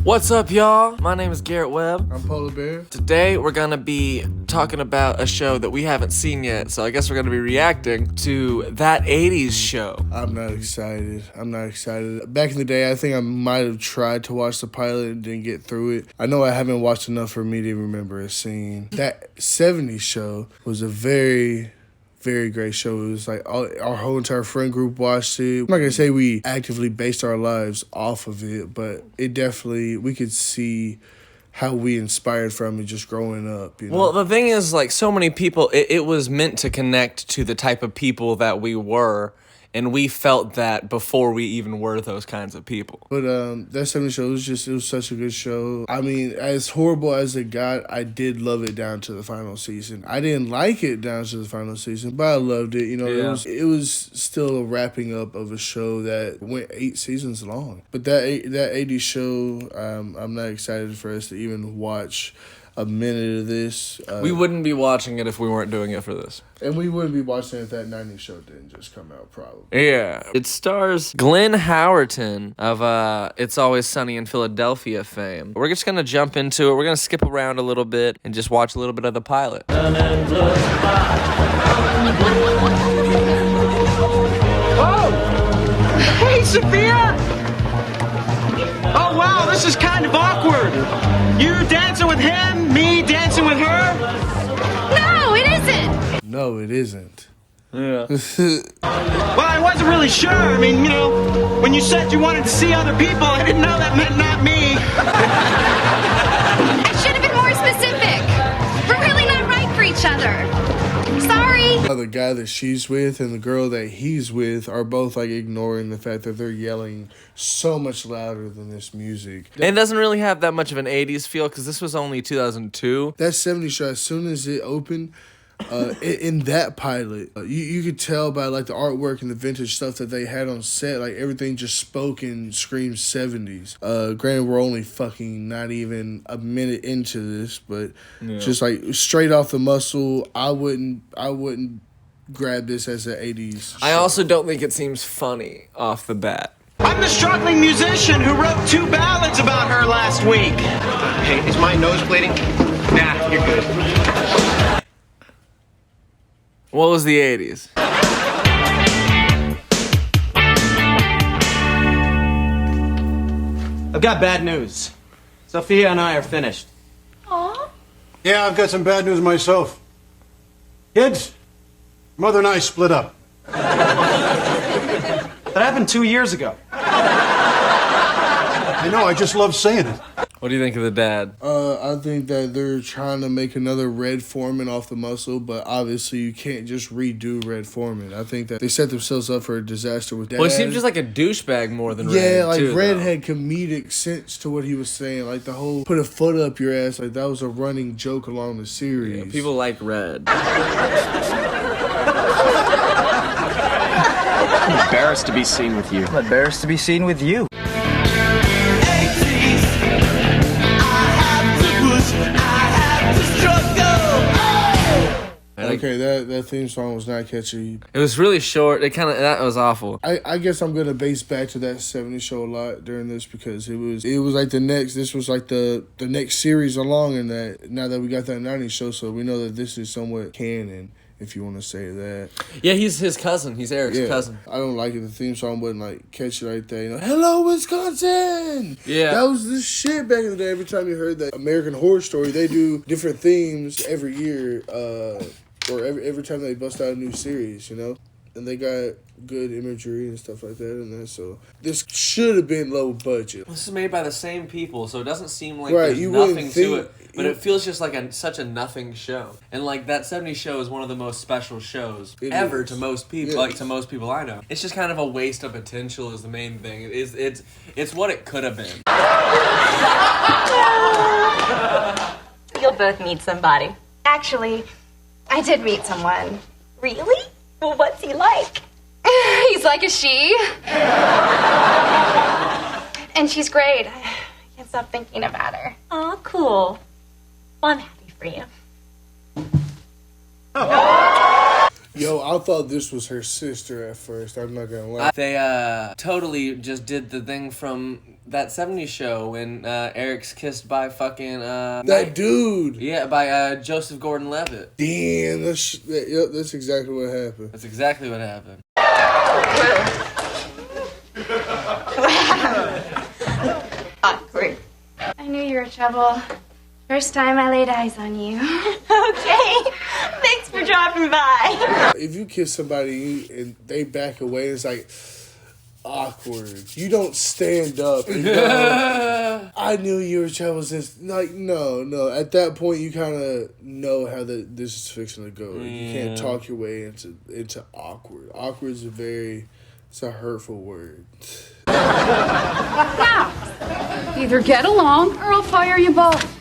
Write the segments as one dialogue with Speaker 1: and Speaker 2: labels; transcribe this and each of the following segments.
Speaker 1: What's up, y'all? My name is Garrett Webb.
Speaker 2: I'm Polar Bear.
Speaker 1: Today, we're gonna be talking about a show that we haven't seen yet, so I guess we're gonna be reacting to that 80's show.
Speaker 2: I'm not excited. Back in the day, I think I might have tried to watch the pilot and didn't get through it. I know I haven't watched enough for me to remember a scene. That 70's show was a very great show. It was like our whole entire friend group watched it. I'm not gonna say we actively based our lives off of it, but it definitely, we could see how we inspired from it just growing up. You know?
Speaker 1: Well, the thing is, like, so many people, it was meant to connect to the type of people that we were, and we felt that before we even were those kinds of people.
Speaker 2: But that 70's show it was such a good show. I mean, as horrible as it got, I did love it down to the final season. I didn't like it down to the final season, but I loved it. You know,
Speaker 1: yeah.
Speaker 2: it was still a wrapping up of a show that went 8 seasons long. But that 80's show, I'm not excited for us to even watch a minute of this.
Speaker 1: We wouldn't be watching it if we weren't doing it for this.
Speaker 2: And we wouldn't be watching it if that 90's show didn't just come out, probably.
Speaker 1: Yeah. It stars Glenn Howerton of It's Always Sunny in Philadelphia fame. We're just going to jump into it. We're going to skip around a little bit and just watch a little bit of the pilot.
Speaker 3: Oh! Hey, Sophia! Oh, wow, this is kind of awkward. You dancing with him, me dancing with her?
Speaker 4: No, it isn't.
Speaker 2: No, it isn't.
Speaker 1: Yeah.
Speaker 3: Well, I wasn't really sure. I mean, you know, when you said you wanted to see other people, I didn't know that meant not me.
Speaker 4: I should have been more specific. We're really not right for each other. Sorry.
Speaker 2: The guy that she's with and the girl that he's with are both like ignoring the fact that they're yelling so much louder than this music.
Speaker 1: And it doesn't really have that much of an 80's feel because this was only 2002.
Speaker 2: That 70's show, as soon as it opened, in that pilot, you could tell by like the artwork and the vintage stuff that they had on set, like everything just spoke and screamed 70's. Granted, we're only fucking not even a minute into this, but just like straight off the muscle, I wouldn't grab this as an 80's show.
Speaker 1: I also don't think it seems funny off the bat.
Speaker 3: I'm the struggling musician who wrote 2 ballads about her last week.
Speaker 5: Hey, is my nose bleeding? Nah, you're good.
Speaker 1: What was the 80's?
Speaker 3: I've got bad news. Sophia and I are finished.
Speaker 4: Aw.
Speaker 6: Yeah, I've got some bad news myself. Kids, Mother and I split up.
Speaker 3: That happened 2 years ago.
Speaker 6: I know, I just love saying it.
Speaker 1: What do you think of the dad?
Speaker 2: I think that they're trying to make another Red Foreman off the muscle, but obviously you can't just redo Red Foreman. I think that they set themselves up for a disaster with Dad.
Speaker 1: Well, he seems just like a douchebag more than Red.
Speaker 2: Yeah, like
Speaker 1: too,
Speaker 2: Red
Speaker 1: though.
Speaker 2: had comedic sense to what he was saying. Like the whole put a foot up your ass, like that was a running joke along the series.
Speaker 1: Yeah, people like Red.
Speaker 5: I'm embarrassed to be seen with you.
Speaker 3: I'm embarrassed to be seen with you.
Speaker 2: Okay, that theme song was not catchy.
Speaker 1: It was really short. That was awful.
Speaker 2: I guess I'm gonna base back to that 70's show a lot during this because it was like this was like the next series along in that now that we got that 90's show, so we know that this is somewhat canon, if you want to say that.
Speaker 1: Yeah, he's his cousin. He's Eric's cousin.
Speaker 2: I don't like it. The theme song wasn't like catchy right there. You know, hello Wisconsin.
Speaker 1: Yeah,
Speaker 2: that was the shit back in the day. Every time you heard that American Horror Story, they do different themes every year. Or every time they bust out a new series, you know? And they got good imagery and stuff like that in there, so this should have been low budget.
Speaker 1: This is made by the same people, so it doesn't seem like
Speaker 2: Right,
Speaker 1: there's
Speaker 2: you
Speaker 1: nothing
Speaker 2: wouldn't
Speaker 1: to
Speaker 2: think-
Speaker 1: it. But it feels just like such a nothing show. And like that 70's show is one of the most special shows ever to most people. Like to most people I know. It's just kind of a waste of potential is the main thing. It's what it could have been.
Speaker 7: You'll both meet somebody.
Speaker 4: Actually, I did meet someone.
Speaker 7: Really? Well, what's he like?
Speaker 4: He's like a she. And she's great. I can't stop thinking about her.
Speaker 7: Aw, cool. Well, I'm happy for you.
Speaker 2: Yo, I thought this was her sister at first. I'm not gonna lie.
Speaker 1: They totally just did the thing from that 70s show when Eric's kissed by fucking
Speaker 2: that dude.
Speaker 1: Yeah, by Joseph Gordon-Levitt.
Speaker 2: Damn, that's exactly what happened.
Speaker 1: That's exactly what happened.
Speaker 7: Awkward.
Speaker 4: I knew you were trouble. First time I laid eyes on you.
Speaker 7: Okay. Thanks for dropping by.
Speaker 2: If you kiss somebody and they back away, it's like awkward. You don't stand up and go, I knew you were trouble since. Like, no. At that point, you kind of know how this is fixing to go. You can't talk your way into awkward. Awkward is it's a hurtful word.
Speaker 8: Now, either get along or I'll fire you both.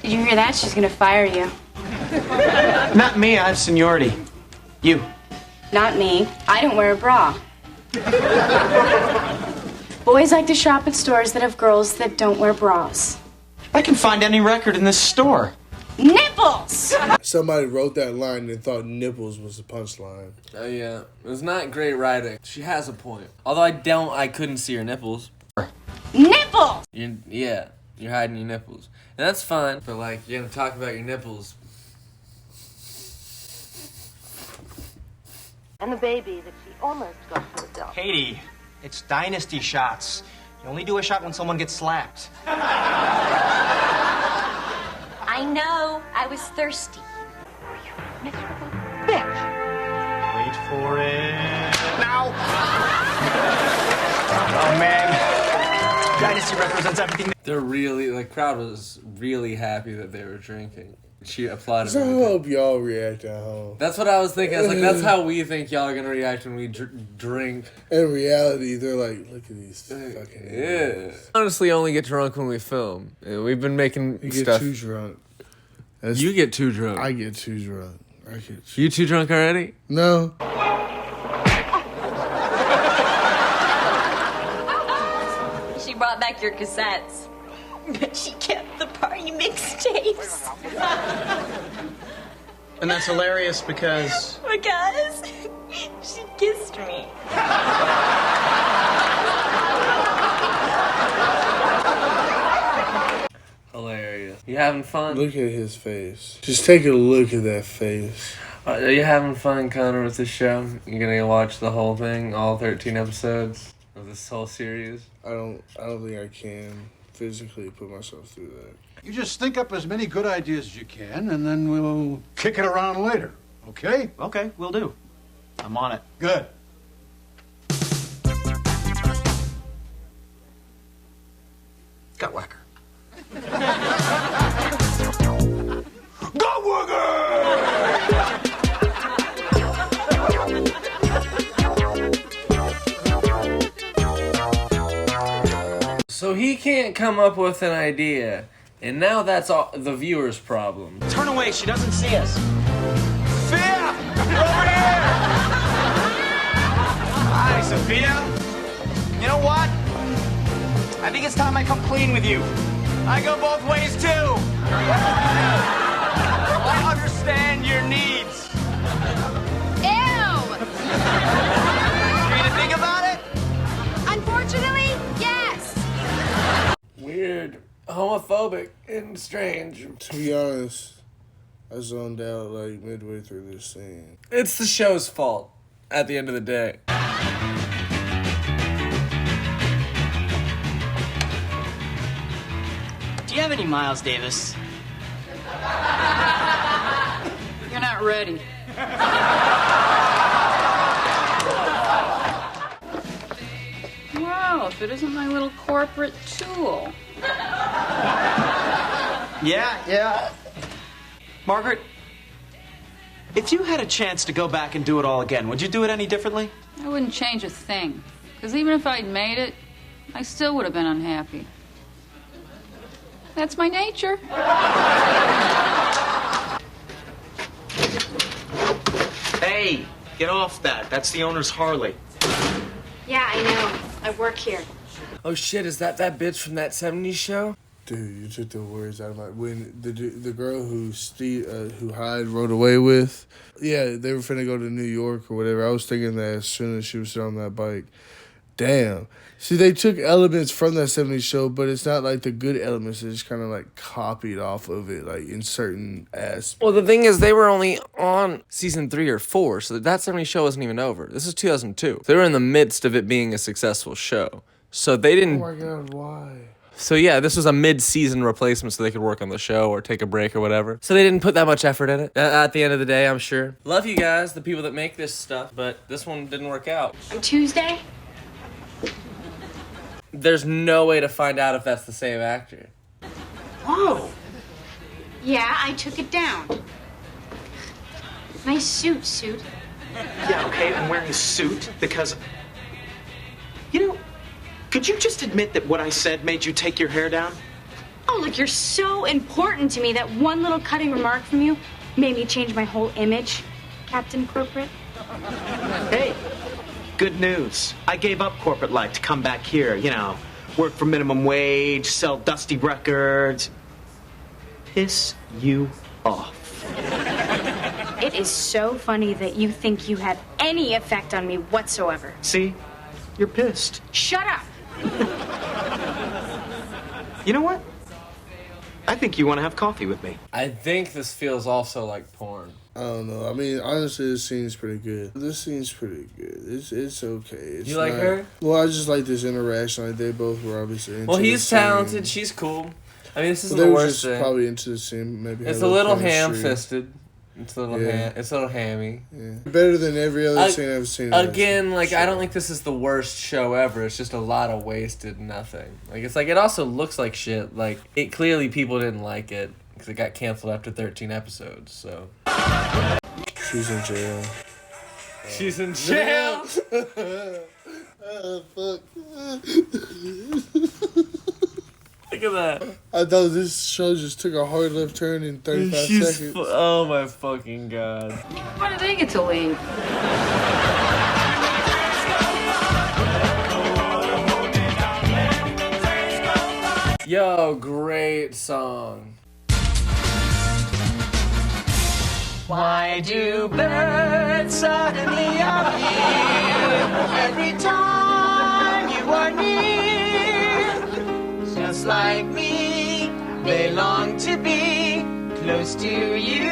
Speaker 4: Did you hear that? She's gonna fire you.
Speaker 5: Not me, I have seniority. You.
Speaker 4: Not me. I don't wear a bra. Boys like to shop at stores that have girls that don't wear bras.
Speaker 5: I can find any record in this store.
Speaker 4: Nipples!
Speaker 2: Somebody wrote that line and thought nipples was the punchline.
Speaker 1: Oh yeah, it was not great writing. She has a point. Although I couldn't see her nipples.
Speaker 4: Nipples!
Speaker 1: You're hiding your nipples. And that's fine, but like, you're gonna talk about your nipples.
Speaker 7: And the baby that she almost got to adopt.
Speaker 5: Katie, it's dynasty shots. You only do a shot when someone gets slapped.
Speaker 7: I know. I was thirsty. You miserable bitch.
Speaker 5: Wait for it. Now! Oh, man. Dynasty represents everything.
Speaker 1: The crowd was really happy that they were drinking. She applauded.
Speaker 2: So I hope y'all react at home.
Speaker 1: That's what I was thinking. I was like, that's how we think y'all are gonna react when we drink.
Speaker 2: In reality, they're like, look at these fucking idiots.
Speaker 1: Honestly, only get drunk when we film. We've been making
Speaker 2: You
Speaker 1: stuff.
Speaker 2: get too drunk.
Speaker 1: You get too drunk.
Speaker 2: I get too drunk.
Speaker 1: You too drunk already?
Speaker 2: No.
Speaker 7: She brought back your cassettes. But she kept the party mixtapes.
Speaker 5: And that's hilarious because...
Speaker 7: Because she kissed me.
Speaker 1: Hilarious. You having fun?
Speaker 2: Look at his face. Just take a look at that face.
Speaker 1: Are you having fun, Connor, with this show? You gonna watch the whole thing, all 13 episodes of this whole series?
Speaker 2: I don't think I can physically put myself through that.
Speaker 6: You just think up as many good ideas as you can, and then we'll kick it around later. Okay?
Speaker 5: Okay, will do. I'm on it.
Speaker 6: Good.
Speaker 5: Gut whacker.
Speaker 6: Go
Speaker 1: So he can't come up with an idea, and now that's all the viewer's problem.
Speaker 5: Turn away, she doesn't see us. Sophia! You're over here! Hi, Sophia. You know what? I think it's time I come clean with you. I go both ways, too. I understand your needs.
Speaker 4: Ew!
Speaker 5: You need to think about it?
Speaker 4: Unfortunately, yes!
Speaker 1: Weird, homophobic, and strange.
Speaker 2: To be honest, I zoned out like midway through this scene.
Speaker 1: It's the show's fault, at the end of the day.
Speaker 5: Do you have any Miles Davis?
Speaker 8: You're not ready. Wow, if it isn't my little corporate tool.
Speaker 5: Yeah. Margaret, if you had a chance to go back and do it all again, would you do it any differently?
Speaker 8: I wouldn't change a thing. Because even if I'd made it, I still would have been unhappy. That's my nature.
Speaker 5: Hey, get off that. That's the owner's Harley.
Speaker 4: Yeah, I know. I work here.
Speaker 1: Oh shit, is that bitch from that 70s show?
Speaker 2: Dude, you took the words out of my... When the girl who Hyde rode away with, yeah, they were finna go to New York or whatever. I was thinking that as soon as she was on that bike. Damn. See, they took elements from that 70s show, but it's not like the good elements. They just kind of like copied off of it, like in certain aspects.
Speaker 1: Well, the thing is, they were only on season 3 or 4, so that 70s show wasn't even over. This is 2002. They were in the midst of it being a successful show. So they didn't...
Speaker 2: Oh my God, why?
Speaker 1: So yeah, this was a mid-season replacement so they could work on the show or take a break or whatever. So they didn't put that much effort in it. At the end of the day, I'm sure. Love you guys, the people that make this stuff, but this one didn't work out.
Speaker 4: Tuesday?
Speaker 1: There's no way to find out if that's the same actor.
Speaker 4: Whoa. Yeah, I took it down. Nice suit.
Speaker 5: Yeah, okay, I'm wearing a suit because... You know, could you just admit that what I said made you take your hair down?
Speaker 4: Oh, look, you're so important to me that one little cutting remark from you made me change my whole image, Captain Corporate.
Speaker 5: Hey, good news. I gave up corporate life to come back here, you know, work for minimum wage, sell dusty records. Piss you off.
Speaker 4: It is so funny that you think you had any effect on me whatsoever.
Speaker 5: See? You're pissed.
Speaker 4: Shut up!
Speaker 5: You know what? I think you want to have coffee with me.
Speaker 1: I think this feels also like porn.
Speaker 2: I don't know. I mean, honestly, this scene's pretty good. It's okay. It's
Speaker 1: You like
Speaker 2: not,
Speaker 1: her?
Speaker 2: Well, I just like this interaction. Like, they both were obviously into
Speaker 1: Well, he's
Speaker 2: the scene.
Speaker 1: talented. She's cool. I mean, this isn't
Speaker 2: They
Speaker 1: the
Speaker 2: were
Speaker 1: worst
Speaker 2: just
Speaker 1: thing.
Speaker 2: probably into the scene. Maybe
Speaker 1: It's
Speaker 2: had
Speaker 1: a little
Speaker 2: chemistry.
Speaker 1: ham-fisted. It's a little it's a little hammy.
Speaker 2: Yeah. Better than every other scene I've seen.
Speaker 1: Again, like, I don't think this is the worst show ever. It's just a lot of wasted nothing. Like, it's like, it also looks like shit. Like, it clearly people didn't like it because it got canceled after 13 episodes, so.
Speaker 2: She's in jail.
Speaker 1: She's in jail!
Speaker 2: Oh, fuck.
Speaker 1: Look at that.
Speaker 2: I thought this show just took a hard left turn in 35 seconds.
Speaker 1: Oh my fucking God.
Speaker 8: Why do they get to leave?
Speaker 1: Yo, great song.
Speaker 5: Why do birds suddenly appear every time you are near? Just like me, they long to be close to you.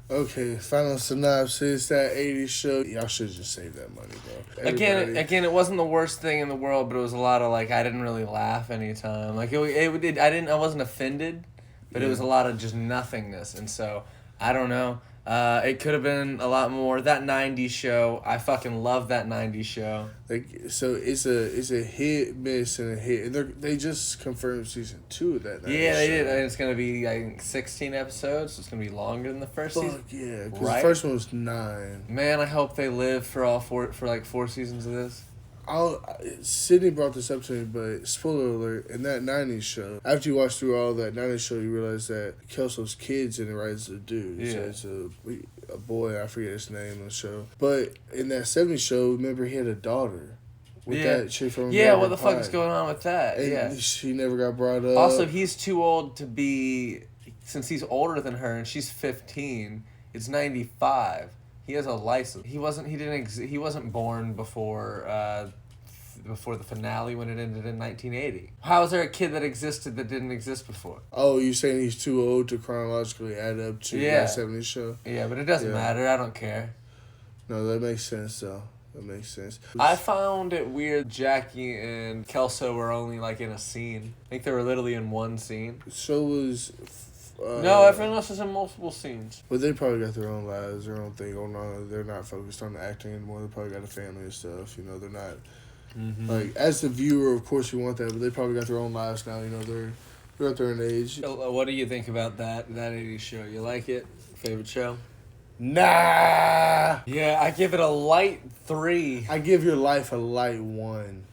Speaker 2: Okay, final synopsis. That 80s show. Y'all should just save that money, bro.
Speaker 1: Again, it wasn't the worst thing in the world, but it was a lot of, like, I didn't really laugh anytime. Like, I wasn't offended, but it was a lot of just nothingness, and so, I don't know. It could have been a lot more. That 90s show, I fucking love that 90s show.
Speaker 2: Like, so it's a hit, miss, and a hit. And they just confirmed season 2 of that 90s
Speaker 1: Yeah, they
Speaker 2: show.
Speaker 1: did. And it's going to be, I think, 16 episodes, so it's going to be longer than the first season.
Speaker 2: Fuck yeah, because
Speaker 1: Right?
Speaker 2: the first one was 9.
Speaker 1: Man, I hope they live for like 4 seasons of this.
Speaker 2: Sydney brought this up to me, but spoiler alert, in that 90s show, after you watch through all that 90s show, you realize that Kelso's kid's in it, right, as a dude.
Speaker 1: Yeah.
Speaker 2: So it's a boy, I forget his name on the show. But in that 70s show, remember he had a daughter with that chick from
Speaker 1: Yeah,
Speaker 2: American
Speaker 1: what the fuck
Speaker 2: Pie.
Speaker 1: is going on with that?
Speaker 2: And
Speaker 1: yeah.
Speaker 2: she never got brought up.
Speaker 1: Also, he's too old to be, since he's older than her and she's 15, it's 95. He has a license. He wasn't born before the finale when it ended in 1980. How is there a kid that existed that didn't exist before?
Speaker 2: Oh, you saying he's too old to chronologically add up to that 70s show?
Speaker 1: Yeah, but it doesn't matter. I don't care.
Speaker 2: No, that makes sense, though. That makes sense.
Speaker 1: I found it weird Jackie and Kelso were only, like, in a scene. I think they were literally in one scene.
Speaker 2: So was...
Speaker 1: no, everyone else is in multiple scenes.
Speaker 2: But they probably got their own lives, their own thing going on. They're not focused on the acting anymore. They probably got a family and stuff. You know, they're not... Like, as the viewer, of course, you want that, but they probably got their own lives now. You know, they're at their age.
Speaker 1: What do you think about that 80s show? You like it? Favorite show?
Speaker 2: Nah!
Speaker 1: Yeah, I give it a light 3.
Speaker 2: I give your life a light 1.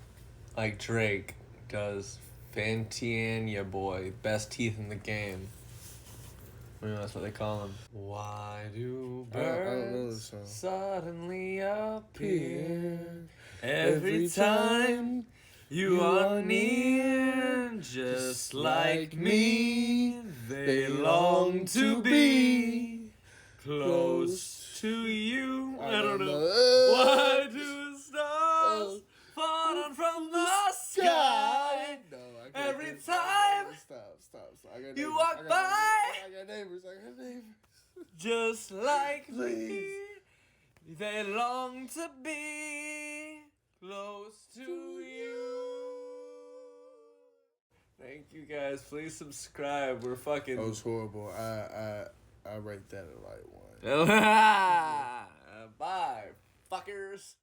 Speaker 1: Like Drake does. Fantiania boy. Best teeth in the game. You know, that's what they call him. Why do
Speaker 2: I don't know this
Speaker 1: birds
Speaker 2: song.
Speaker 1: suddenly appear every Every time you are near, just like me, they long to be close to you. I don't know. Why do stars falling from the sky?
Speaker 2: No, I can't.
Speaker 1: Every time
Speaker 2: Stop. I got
Speaker 1: you
Speaker 2: neighbors.
Speaker 1: walk by,
Speaker 2: I got neighbors.
Speaker 1: just like
Speaker 2: Please.
Speaker 1: me, they long to be close to you. Thank you guys. Please subscribe. We're fucking.
Speaker 2: That was horrible. I rate that at like 1.
Speaker 1: Bye, fuckers.